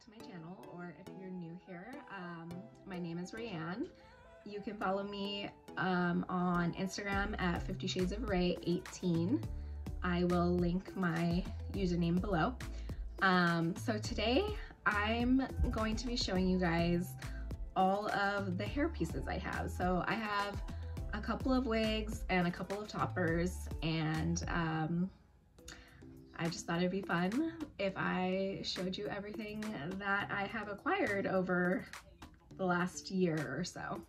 to my channel, or if you're new here, my name is Rayanne. You can follow me on Instagram at 50 Shades of Ray 18. I will link my username below. So today I'm going to be showing you guys all of the hair pieces I have. So I have a couple of wigs and a couple of toppers, and I just thought it'd be fun if I showed you everything that I have acquired over the last year or so.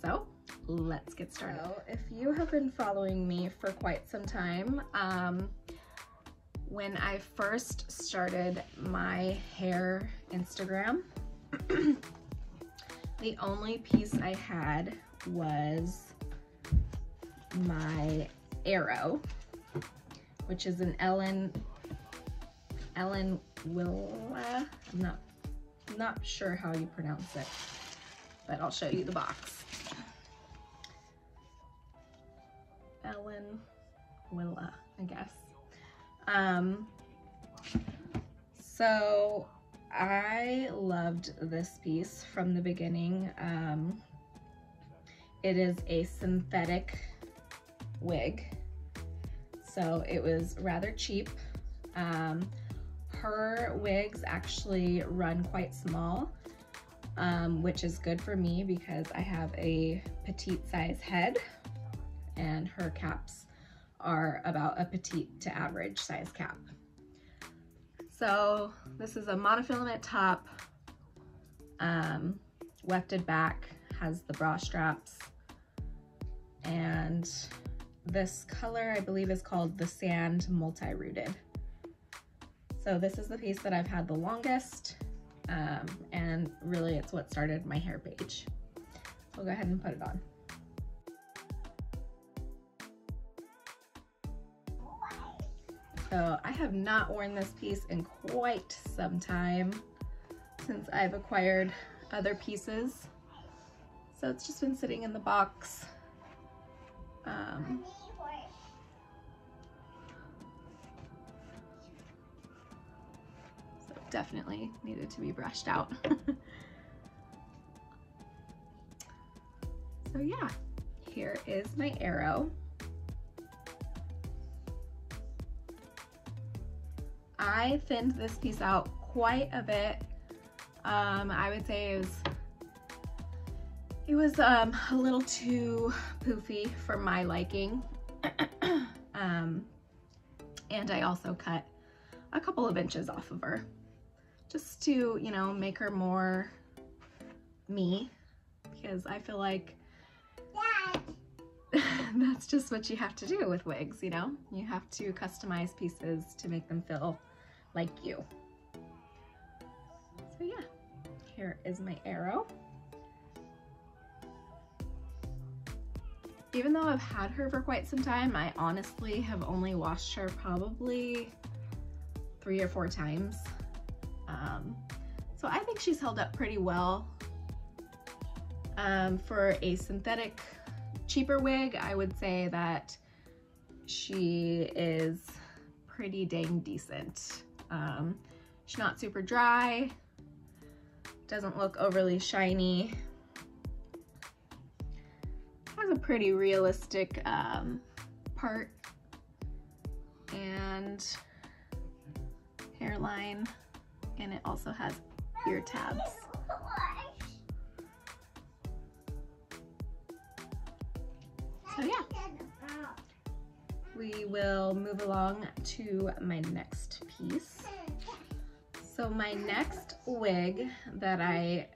So let's get started. So if you have been following me for quite some time, when I first started my hair Instagram, the only piece I had was my arrow, which is an Ellen Willa. I'm not sure how you pronounce it, but I'll show you the box. Ellen Willa, I guess. So I loved this piece from the beginning. It is a synthetic wig, so it was rather cheap. Her wigs actually run quite small, which is good for me because I have a petite size head, and her caps are about a petite to average size cap. So this is a monofilament top, wefted back, has the bra straps, and this color I believe is called the Sand Multi-Rooted. So this is the piece that I've had the longest, and really it's what started my hair page. So I'll go ahead and put it on. So I have not worn this piece in quite some time since I've acquired other pieces. So it's just been sitting in the box. So it definitely needed to be brushed out. So yeah, here is my arrow. I thinned this piece out quite a bit. I would say it was a little too poofy for my liking. And I also cut a couple of inches off of her just to, you know, make her more me, because I feel like that's just what you have to do with wigs, you know? You have to customize pieces to make them feel like you. So yeah, here is my arrow. Even though I've had her for quite some time, I honestly have only washed her probably 3 or 4 times. So I think she's held up pretty well. For a synthetic, cheaper wig, I would say that she is pretty dang decent. She's not super dry, doesn't look overly shiny, has a pretty realistic part and hairline, and it also has ear tabs. So yeah, we will move along to my next piece. So my next wig that I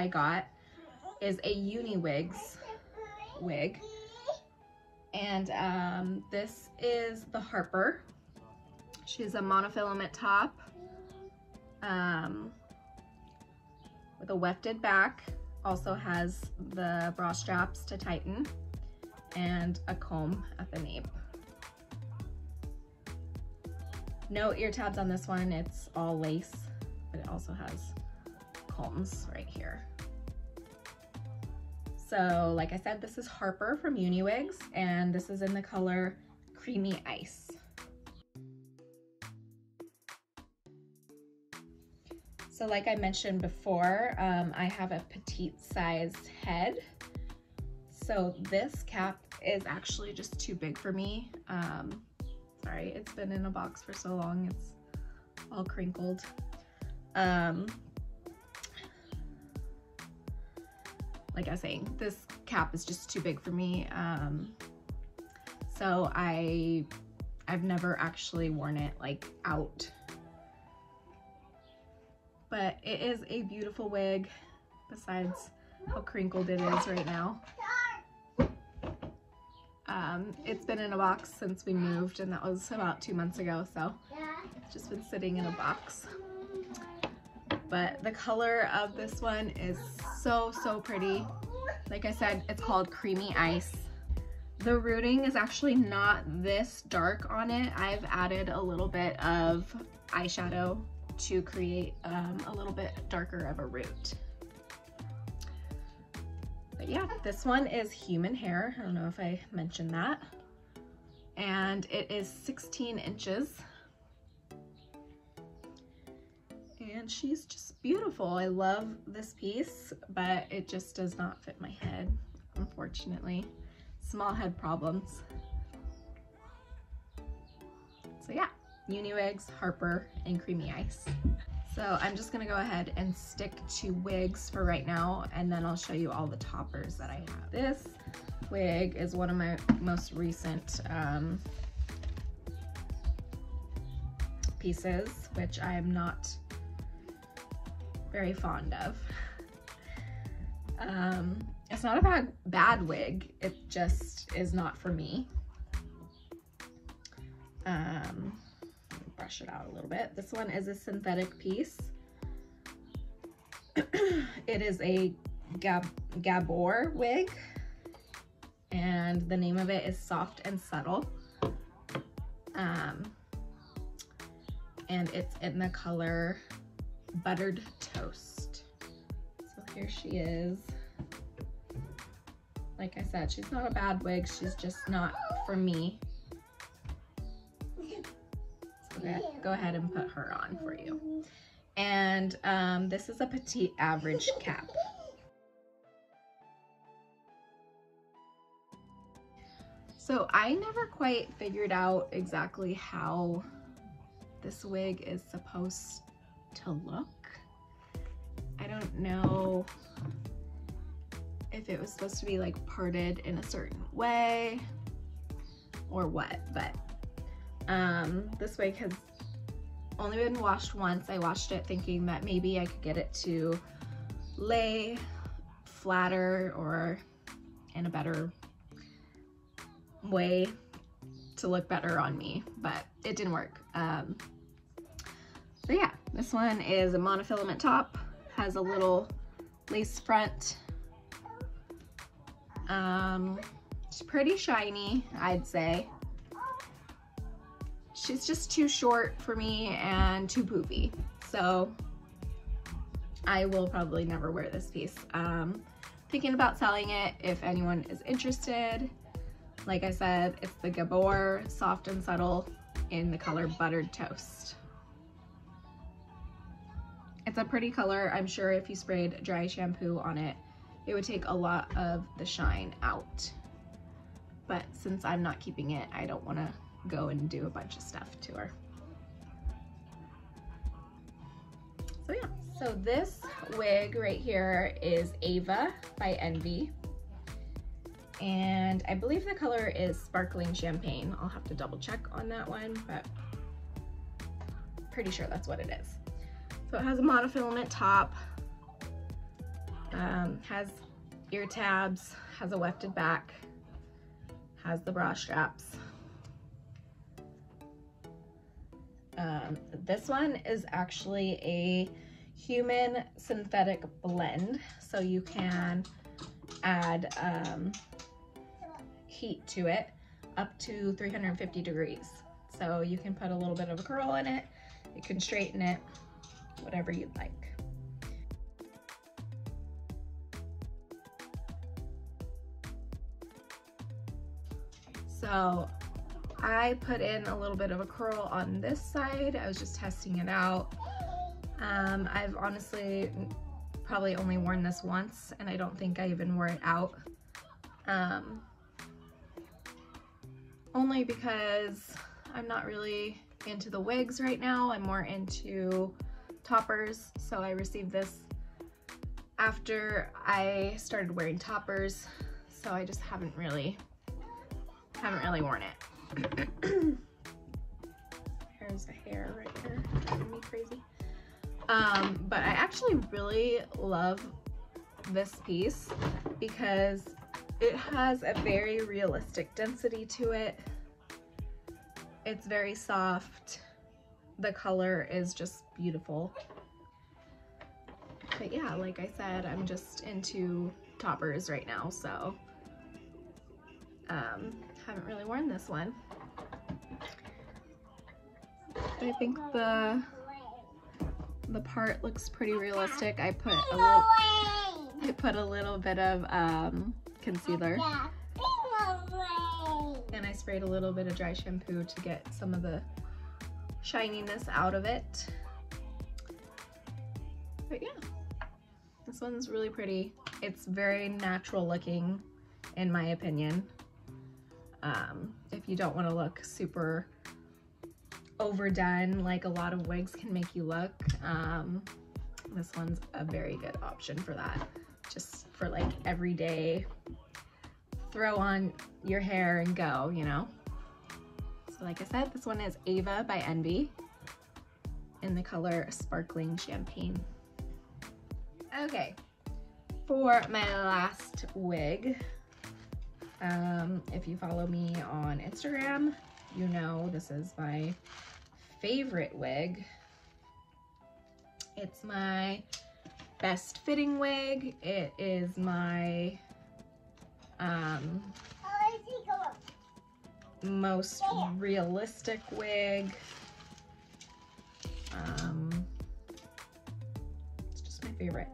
got is a Uniwigs wig, and this is the Harper. She's a monofilament top with a wefted back. Also has the bra straps to tighten and a comb at the nape. No ear tabs on this one, it's all lace, but it also has combs right here. So like I said, this is Harper from Uniwigs, and this is in the color Creamy Ice. So like I mentioned before, I have a petite sized head. So this cap is actually just too big for me. Sorry, it's been in a box for so long, it's all crinkled. Like I was saying, this cap is just too big for me. So I've never actually worn it like out. But it is a beautiful wig, besides how crinkled it is right now. It's been in a box since we moved, and that was about 2 months ago, so it's just been sitting in a box. But the color of this one is so pretty. Like I said, it's called Creamy Ice. The rooting is actually not this dark on it. I've added a little bit of eyeshadow to create a little bit darker of a root. But yeah, this one is human hair. I don't know if I mentioned that. And it is 16 inches. And she's just beautiful. I love this piece, but it just does not fit my head, unfortunately. Small head problems. So yeah, Uniwigs, Harper, and Creamy Ice. So I'm just gonna go ahead and stick to wigs for right now, and then I'll show you all the toppers that I have. This wig is one of my most recent pieces, which I am not very fond of. It's not a bad wig, it just is not for me. Brush it out a little bit. This one is a synthetic piece. It is a Gabor wig, and the name of it is Soft and Subtle. And it's in the color Buttered Toast. So here she is. Like I said, she's not a bad wig, she's just not for me. So go ahead and put her on for you. And this is a petite average cap. So I never quite figured out exactly how this wig is supposed to look. I don't know if it was supposed to be like parted in a certain way or what, but this wig has only been washed once. I washed it thinking that maybe I could get it to lay flatter or in a better way to look better on me, but it didn't work. So yeah, this one is a monofilament top, has a little lace front. It's pretty shiny, I'd say. She's just too short for me and too poofy, so I will probably never wear this piece. Thinking about selling it if anyone is interested. Like I said, it's the Gabor Soft and Subtle in the color Buttered Toast. It's a pretty color. I'm sure if you sprayed dry shampoo on it, it would take a lot of the shine out. But since I'm not keeping it, I don't want to go and do a bunch of stuff to her. So yeah, so this wig right here is Ava by Envy. And I believe the color is Sparkling Champagne. I'll have to double check on that one, but pretty sure that's what it is. So it has a monofilament top, has ear tabs, has a wefted back, has the bra straps. This one is actually a human synthetic blend, so you can add heat to it up to 350 degrees. So you can put a little bit of a curl in it, you can straighten it, whatever you'd like. So I put in a little bit of a curl on this side. I was just testing it out. I've honestly probably only worn this once, and I don't think I even wore it out. Only because I'm not really into the wigs right now. I'm more into toppers. So I received this after I started wearing toppers. So I just haven't really worn it. There's a hair right here, driving me crazy. But I actually really love this piece because it has a very realistic density to it. It's very soft. The color is just beautiful. But yeah, like I said, I'm just into toppers right now, so haven't really worn this one. I think the part looks pretty realistic. I put a little bit of concealer, and I sprayed a little bit of dry shampoo to get some of the shininess out of it. But yeah, this one's really pretty. It's very natural looking, in my opinion. If you don't want to look super overdone like a lot of wigs can make you look, this one's a very good option for that. Just for like everyday, throw on your hair and go, you know? So like I said, this one is Ava by Envy in the color Sparkling Champagne. Okay, for my last wig, if you follow me on Instagram, you know this is my favorite wig. It's my best fitting wig. It is my most realistic wig. It's just my favorite.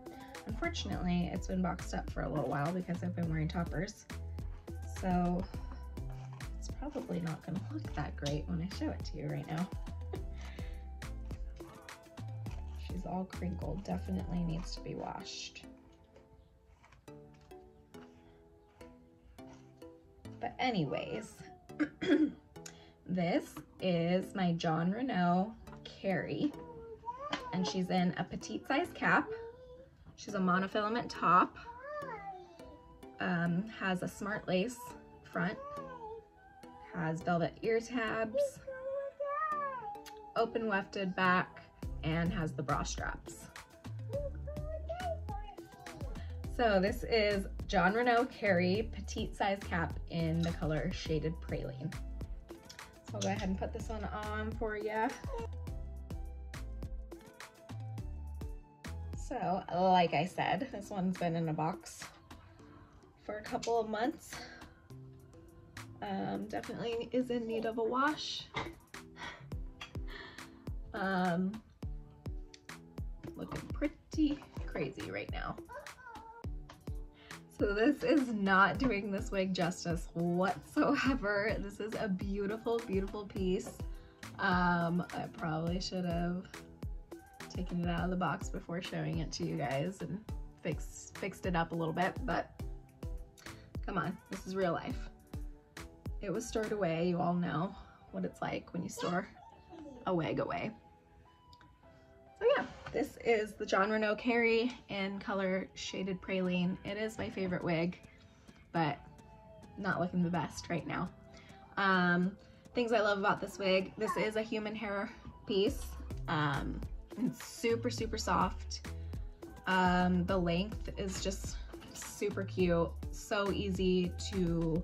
Unfortunately, it's been boxed up for a little while because I've been wearing toppers. So it's probably not gonna look that great when I show it to you right now. She's all crinkled, definitely needs to be washed. But anyways, this is my Jon Renau Carrie, and she's in a petite size cap. She's a monofilament top, has a smart lace front, has velvet ear tabs, open wefted back, and has the bra straps. So this is Jon Renau Carrie petite size cap in the color Shaded Praline. So I'll go ahead and put this one on for you. So like I said, this one's been in a box for a couple of months. Definitely is in need of a wash. Looking pretty crazy right now. So this is not doing this wig justice whatsoever. This is a beautiful, beautiful piece. I probably should have taken it out of the box before showing it to you guys and fixed it up a little bit, but come on, this is real life. It was stored away. You all know what it's like when you store a wig away. So yeah, this is the Jon Renau Carrie in color Shaded Praline. It is my favorite wig, but not looking the best right now. Things I love about this wig, this is a human hair piece. It's super, super soft. The length is just super cute. So easy to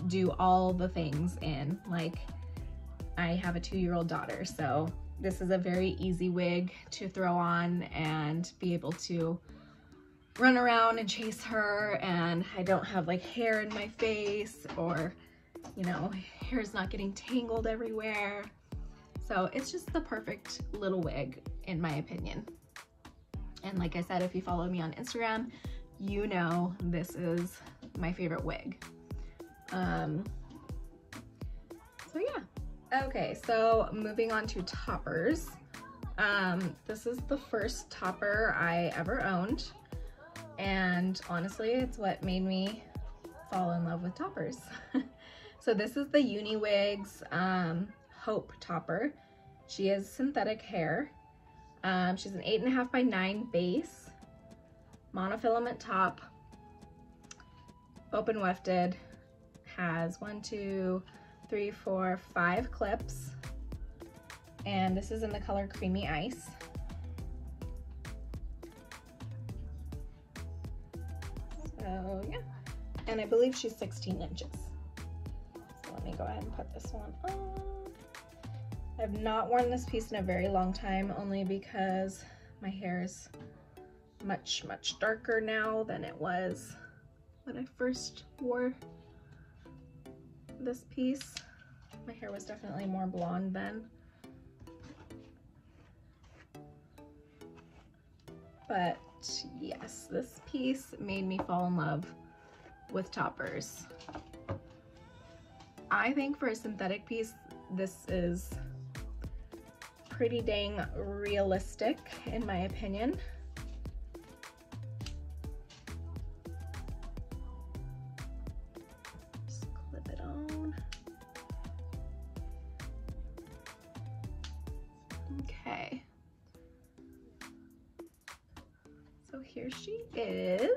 do all the things in. Like, I have a 2-year-old daughter, so this is a very easy wig to throw on and be able to run around and chase her, and I don't have like hair in my face, or, you know, hair's not getting tangled everywhere. So it's just the perfect little wig, in my opinion. And like I said, if you follow me on Instagram, you know this is my favorite wig. So yeah. Okay, so moving on to toppers. This is the first topper I ever owned, and honestly, it's what made me fall in love with toppers. So this is the Uniwigs Hope topper. She is synthetic hair. She's an 8.5 by 9 base, monofilament top, open wefted, has 1, 2, 3, 4, 5 clips, and this is in the color Creamy Ice. So yeah, and I believe she's 16 inches. So let me go ahead and put this one on. I've not worn this piece in a very long time, only because my hair is much darker now than it was when I first wore this piece. My hair was definitely more blonde then. But yes, this piece made me fall in love with toppers. I think for a synthetic piece, this is pretty dang realistic in my opinion. Just clip it on. Okay. So here she is.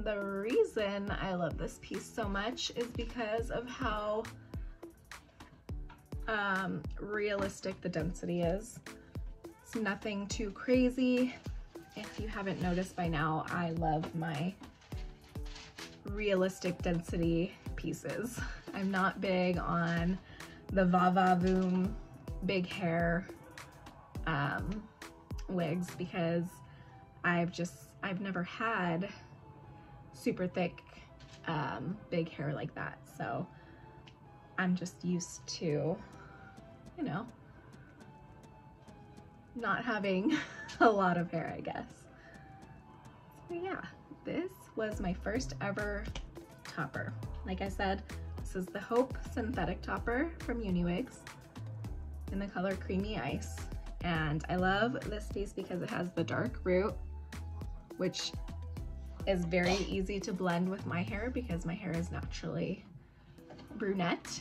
The reason I love this piece so much is because of how realistic the density is. It's nothing too crazy. If you haven't noticed by now, I love my realistic density pieces. I'm not big on the va-va-voom big hair wigs because I've never had super thick big hair like that, so I'm just used to, you know, not having a lot of hair, I guess. So yeah, this was my first ever topper. Like I said, this is the Hope synthetic topper from Uniwigs in the color Creamy Ice, and I love this piece because it has the dark root, which is very easy to blend with my hair because my hair is naturally brunette.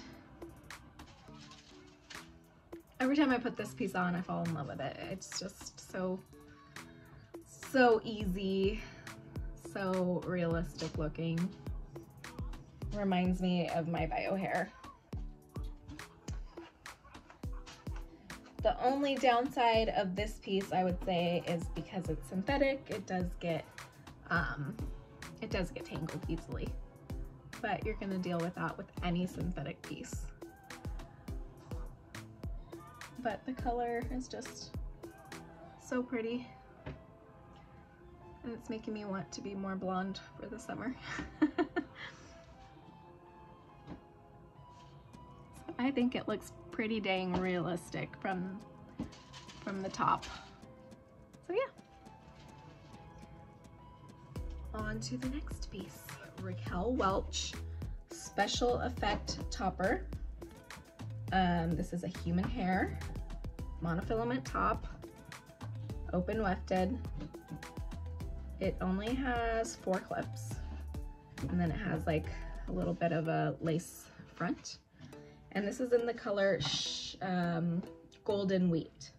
Every time I put this piece on, I fall in love with it. It's just so easy, so realistic looking. Reminds me of my bio hair. The only downside of this piece, I would say, is because it's synthetic, it does get tangled easily, but you're gonna deal with that with any synthetic piece. But the color is just so pretty, and it's making me want to be more blonde for the summer. So I think it looks pretty dang realistic from the top. So yeah. On to the next piece, Raquel Welch Special Effect Topper. This is a human hair, monofilament top, open wefted. It only has 4 clips, and then it has like a little bit of a lace front. And this is in the color Golden Wheat.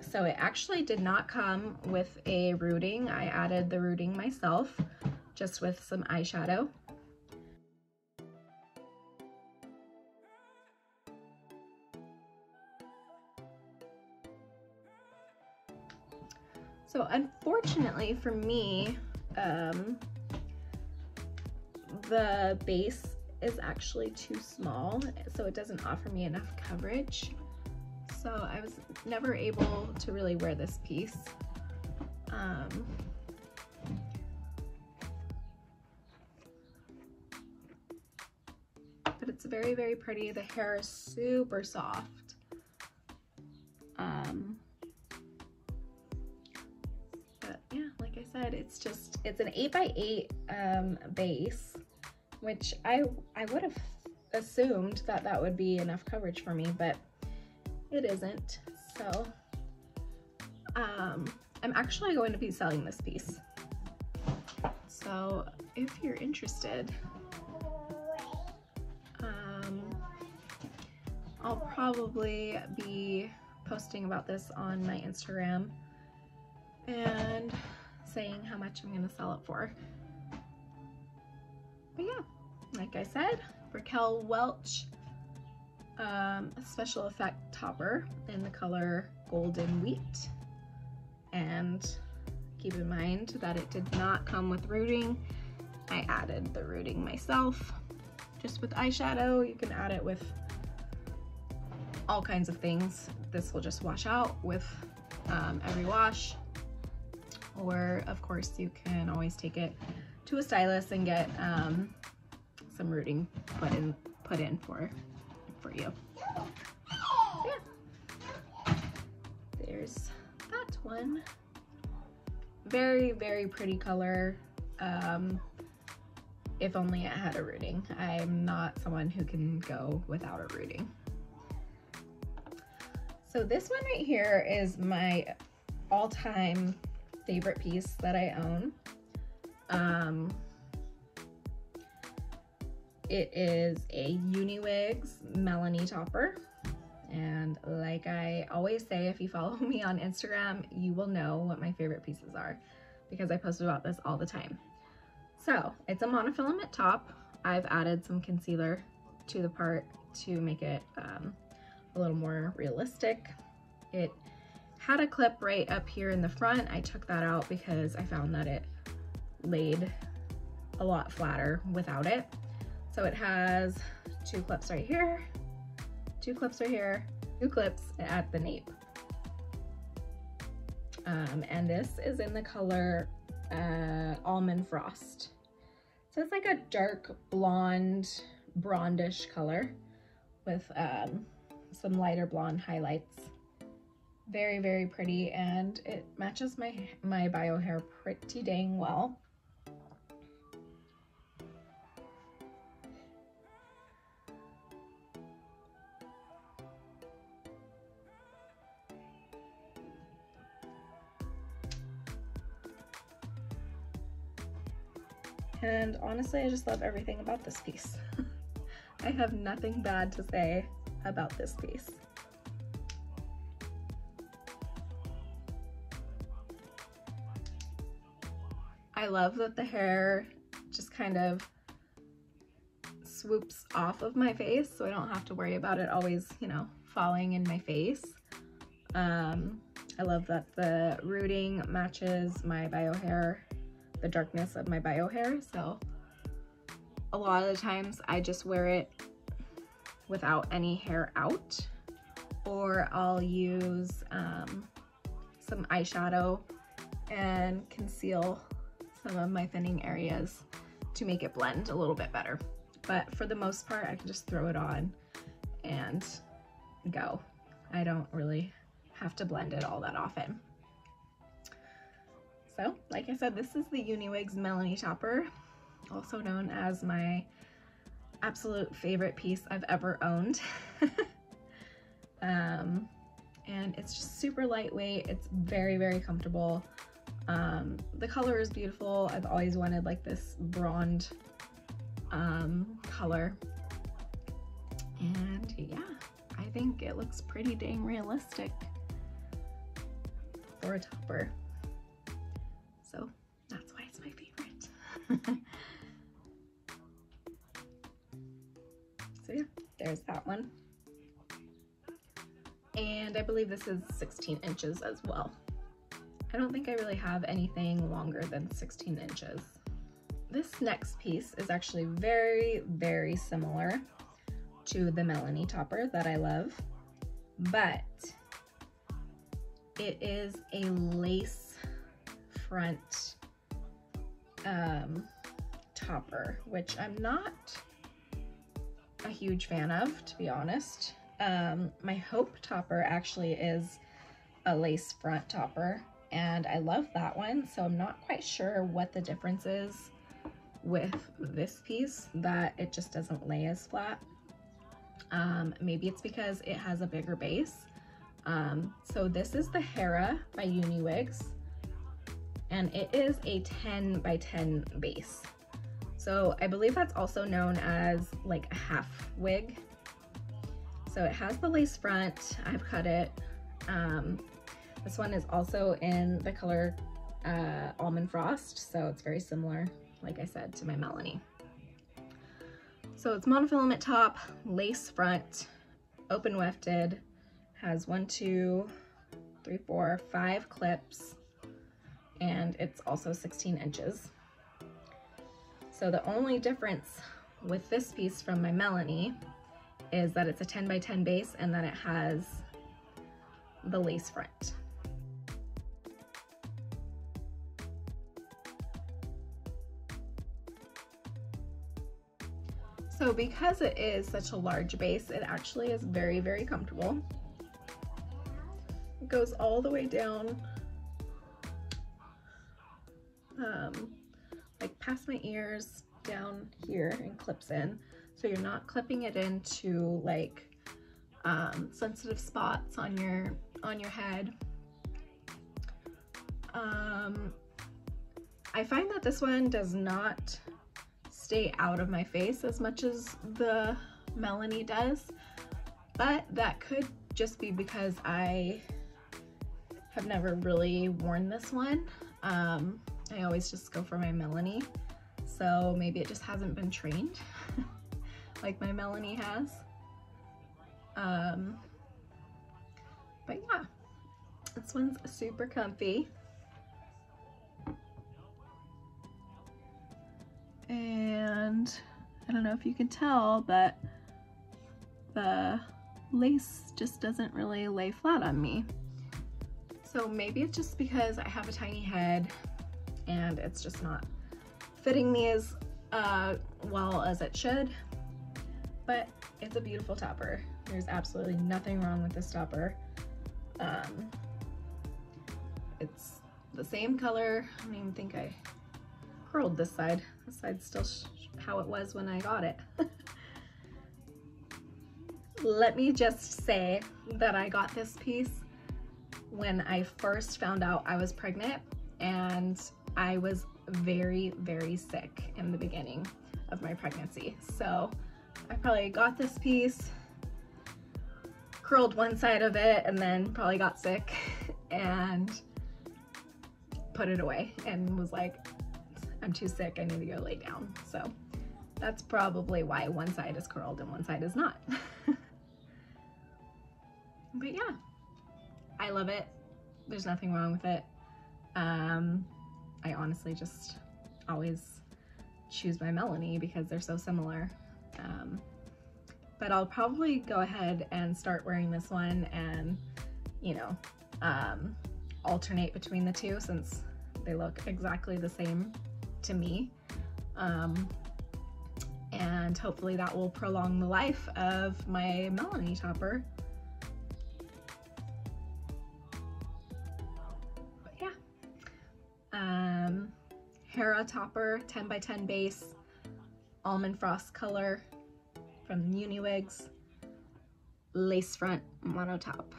So it actually did not come with a rooting. I added the rooting myself, just with some eyeshadow. So unfortunately for me, the base is actually too small, so it doesn't offer me enough coverage. So I was never able to really wear this piece. But it's very, very pretty. The hair is super soft. But yeah, like I said, it's an 8x8 base, which I would have assumed that that would be enough coverage for me, but it isn't. So I'm actually going to be selling this piece. So if you're interested, I'll probably be posting about this on my Instagram and saying how much I'm gonna sell it for. But yeah, like I said, Raquel Welch, special effect topper in the color Golden Wheat. And keep in mind that it did not come with rooting. I added the rooting myself, just with eyeshadow. You can add it with all kinds of things. This will just wash out with every wash. Or of course you can always take it to a stylist and get some rooting put in for you. So yeah, there's that one. Very, very pretty color. If only it had a rooting. I'm not someone who can go without a rooting. So this one right here is my all-time favorite piece that I own. It is a Uniwigs Melanie topper. And like I always say, if you follow me on Instagram, you will know what my favorite pieces are because I post about this all the time. So it's a monofilament top. I've added some concealer to the part to make it a little more realistic. It had a clip right up here in the front. I took that out because I found that it laid a lot flatter without it. So it has two clips right here, two clips right here, two clips at the nape. And this is in the color Almond Frost. So it's like a dark blonde, brondish color with some lighter blonde highlights. Very, very pretty, and it matches my bio hair pretty dang well. And honestly, I just love everything about this piece. I have nothing bad to say about this piece. I love that the hair just kind of swoops off of my face, so I don't have to worry about it always, you know, falling in my face. I love that the rooting matches my bio hair, the darkness of my bio hair, so a lot of the times I just wear it without any hair out, or I'll use some eyeshadow and conceal some of my thinning areas to make it blend a little bit better. But for the most part, I can just throw it on and go. I don't really have to blend it all that often. So, like I said, this is the Uniwigs Melanie topper, also known as my absolute favorite piece I've ever owned. And it's just super lightweight. It's very, very comfortable. The color is beautiful. I've always wanted like this blonde color. And yeah, I think it looks pretty dang realistic for a topper. So that's why it's my favorite. So yeah, there's that one. And I believe this is 16 inches as well. I don't think I really have anything longer than 16 inches. This next piece is actually very, very similar to the Melanie topper that I love, but it is a lace front topper, which I'm not a huge fan of, to be honest. My Hope topper actually is a lace front topper, and I love that one, so I'm not quite sure what the difference is with this piece that it just doesn't lay as flat. Maybe it's because it has a bigger base. So this is the Hera by Uniwigs, and it is a 10 by 10 base. So I believe that's also known as like a half wig. So it has the lace front. I've cut it. This one is also in the color Almond Frost, so it's very similar, like I said, to my Melanie. So it's monofilament top, lace front, open wefted, has 1, 2, 3, 4, 5 clips, and it's also 16 inches. So the only difference with this piece from my Melanie is that it's a 10 by 10 base and that it has the lace front. So because it is such a large base, it actually is very, very comfortable. It goes all the way down, like past my ears, down here, and clips in. So you're not clipping it into like sensitive spots on your head. I find that this one does not stay out of my face as much as the Melanie does, but that could just be because I have never really worn this one. I always just go for my Melanie, so maybe it just hasn't been trained like my Melanie has. But yeah, this one's super comfy. And I don't know if you can tell, but the lace just doesn't really lay flat on me. So maybe it's just because I have a tiny head and it's just not fitting me as well as it should, but it's a beautiful topper. There's absolutely nothing wrong with this topper. It's the same color. I don't even think I curled this side. This side's still how it was when I got it. Let me just say that I got this piece when I first found out I was pregnant, and I was very, very sick in the beginning of my pregnancy. So I probably got this piece, curled one side of it, and then probably got sick and put it away and was like, I'm too sick, I need to go lay down. So that's probably why one side is curled and one side is not. But yeah, I love it. There's nothing wrong with it. I honestly just always choose my Melanie because they're so similar. But I'll probably go ahead and start wearing this one and, you know, alternate between the two since they look exactly the same to me. And hopefully that will prolong the life of my Melanie topper. But yeah, Hera Topper 10 by 10 base, Almond Frost color from Uniwigs, lace front mono top.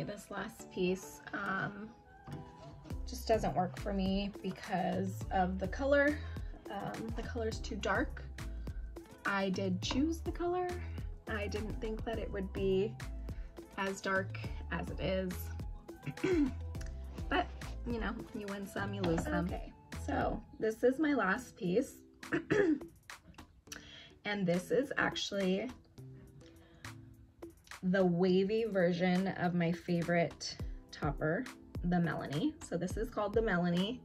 This last piece just doesn't work for me because of the color. The color's too dark. I did choose the color. I didn't think that it would be as dark as it is. But, you know, you win some, you lose some. Okay, so this is my last piece. And this is actually the wavy version of my favorite topper, the Melanie. So this is called the Melanie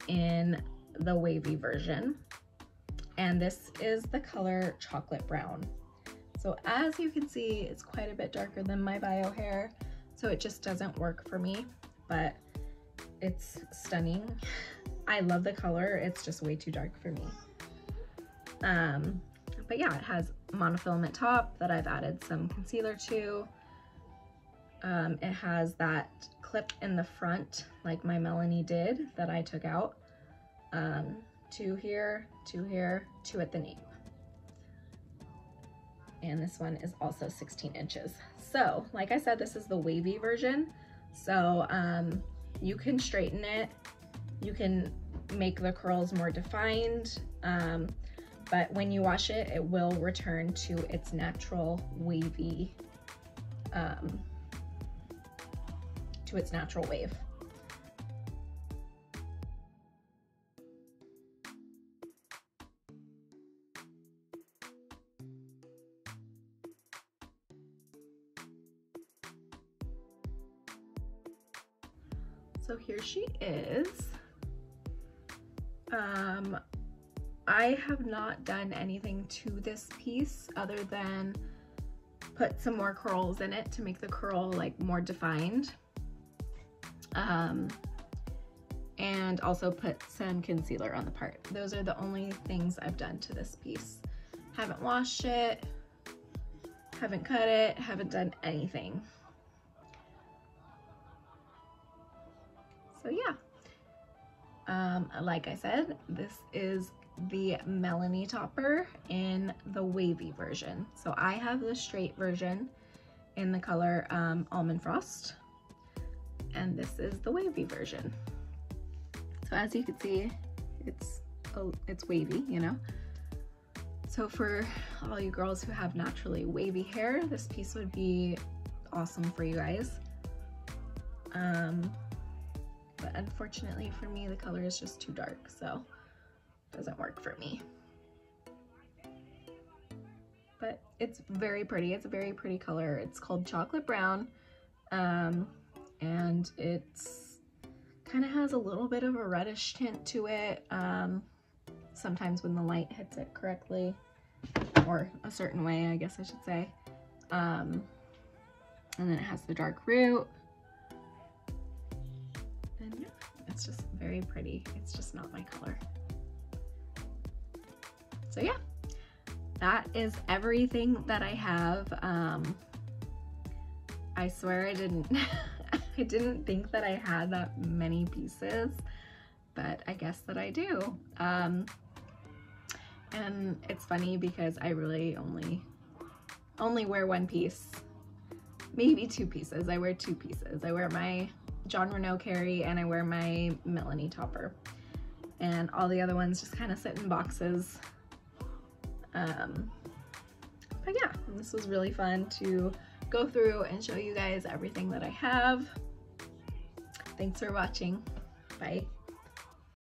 in the wavy version. And this is the color chocolate brown. So as you can see, it's quite a bit darker than my bio hair. So it just doesn't work for me, but it's stunning. I love the color. It's just way too dark for me. But yeah, it has monofilament top that I've added some concealer to. It has that clip in the front like my Melanie did that I took out. 2 here, 2 here, 2 at the nape. And this one is also 16 inches. So like I said, this is the wavy version. So you can straighten it, you can make the curls more defined, but when you wash it, it will return to its natural wavy, to its natural wave. So here she is. I have not done anything to this piece other than put some more curls in it to make the curl like more defined. And also put some concealer on the part. Those are the only things I've done to this piece. Haven't washed it, haven't cut it, haven't done anything. So yeah, like I said, this is the Melanie topper in the wavy version. So I have the straight version in the color Almond Frost, and this is the wavy version. So as you can see, it's wavy, you know. So for all you girls who have naturally wavy hair, this piece would be awesome for you guys. But unfortunately for me, the color is just too dark, so it doesn't work for me. But it's very pretty. It's a very pretty color. It's called chocolate brown, and it's kind of has a little bit of a reddish tint to it. Sometimes when the light hits it correctly, or a certain way, I guess I should say. And then it has the dark root. And yeah, it's just very pretty. It's just not my color. So yeah, that is everything that I have. I swear I didn't I didn't think that I had that many pieces, but I guess that I do. And it's funny because I really only wear one piece, maybe 2 pieces. I wear 2 pieces. I wear my John Renau carrie and I wear my Melanie topper, and all the other ones just kind of sit in boxes. But yeah, this was really fun to go through and show you guys everything that I have. Thanks for watching. Bye.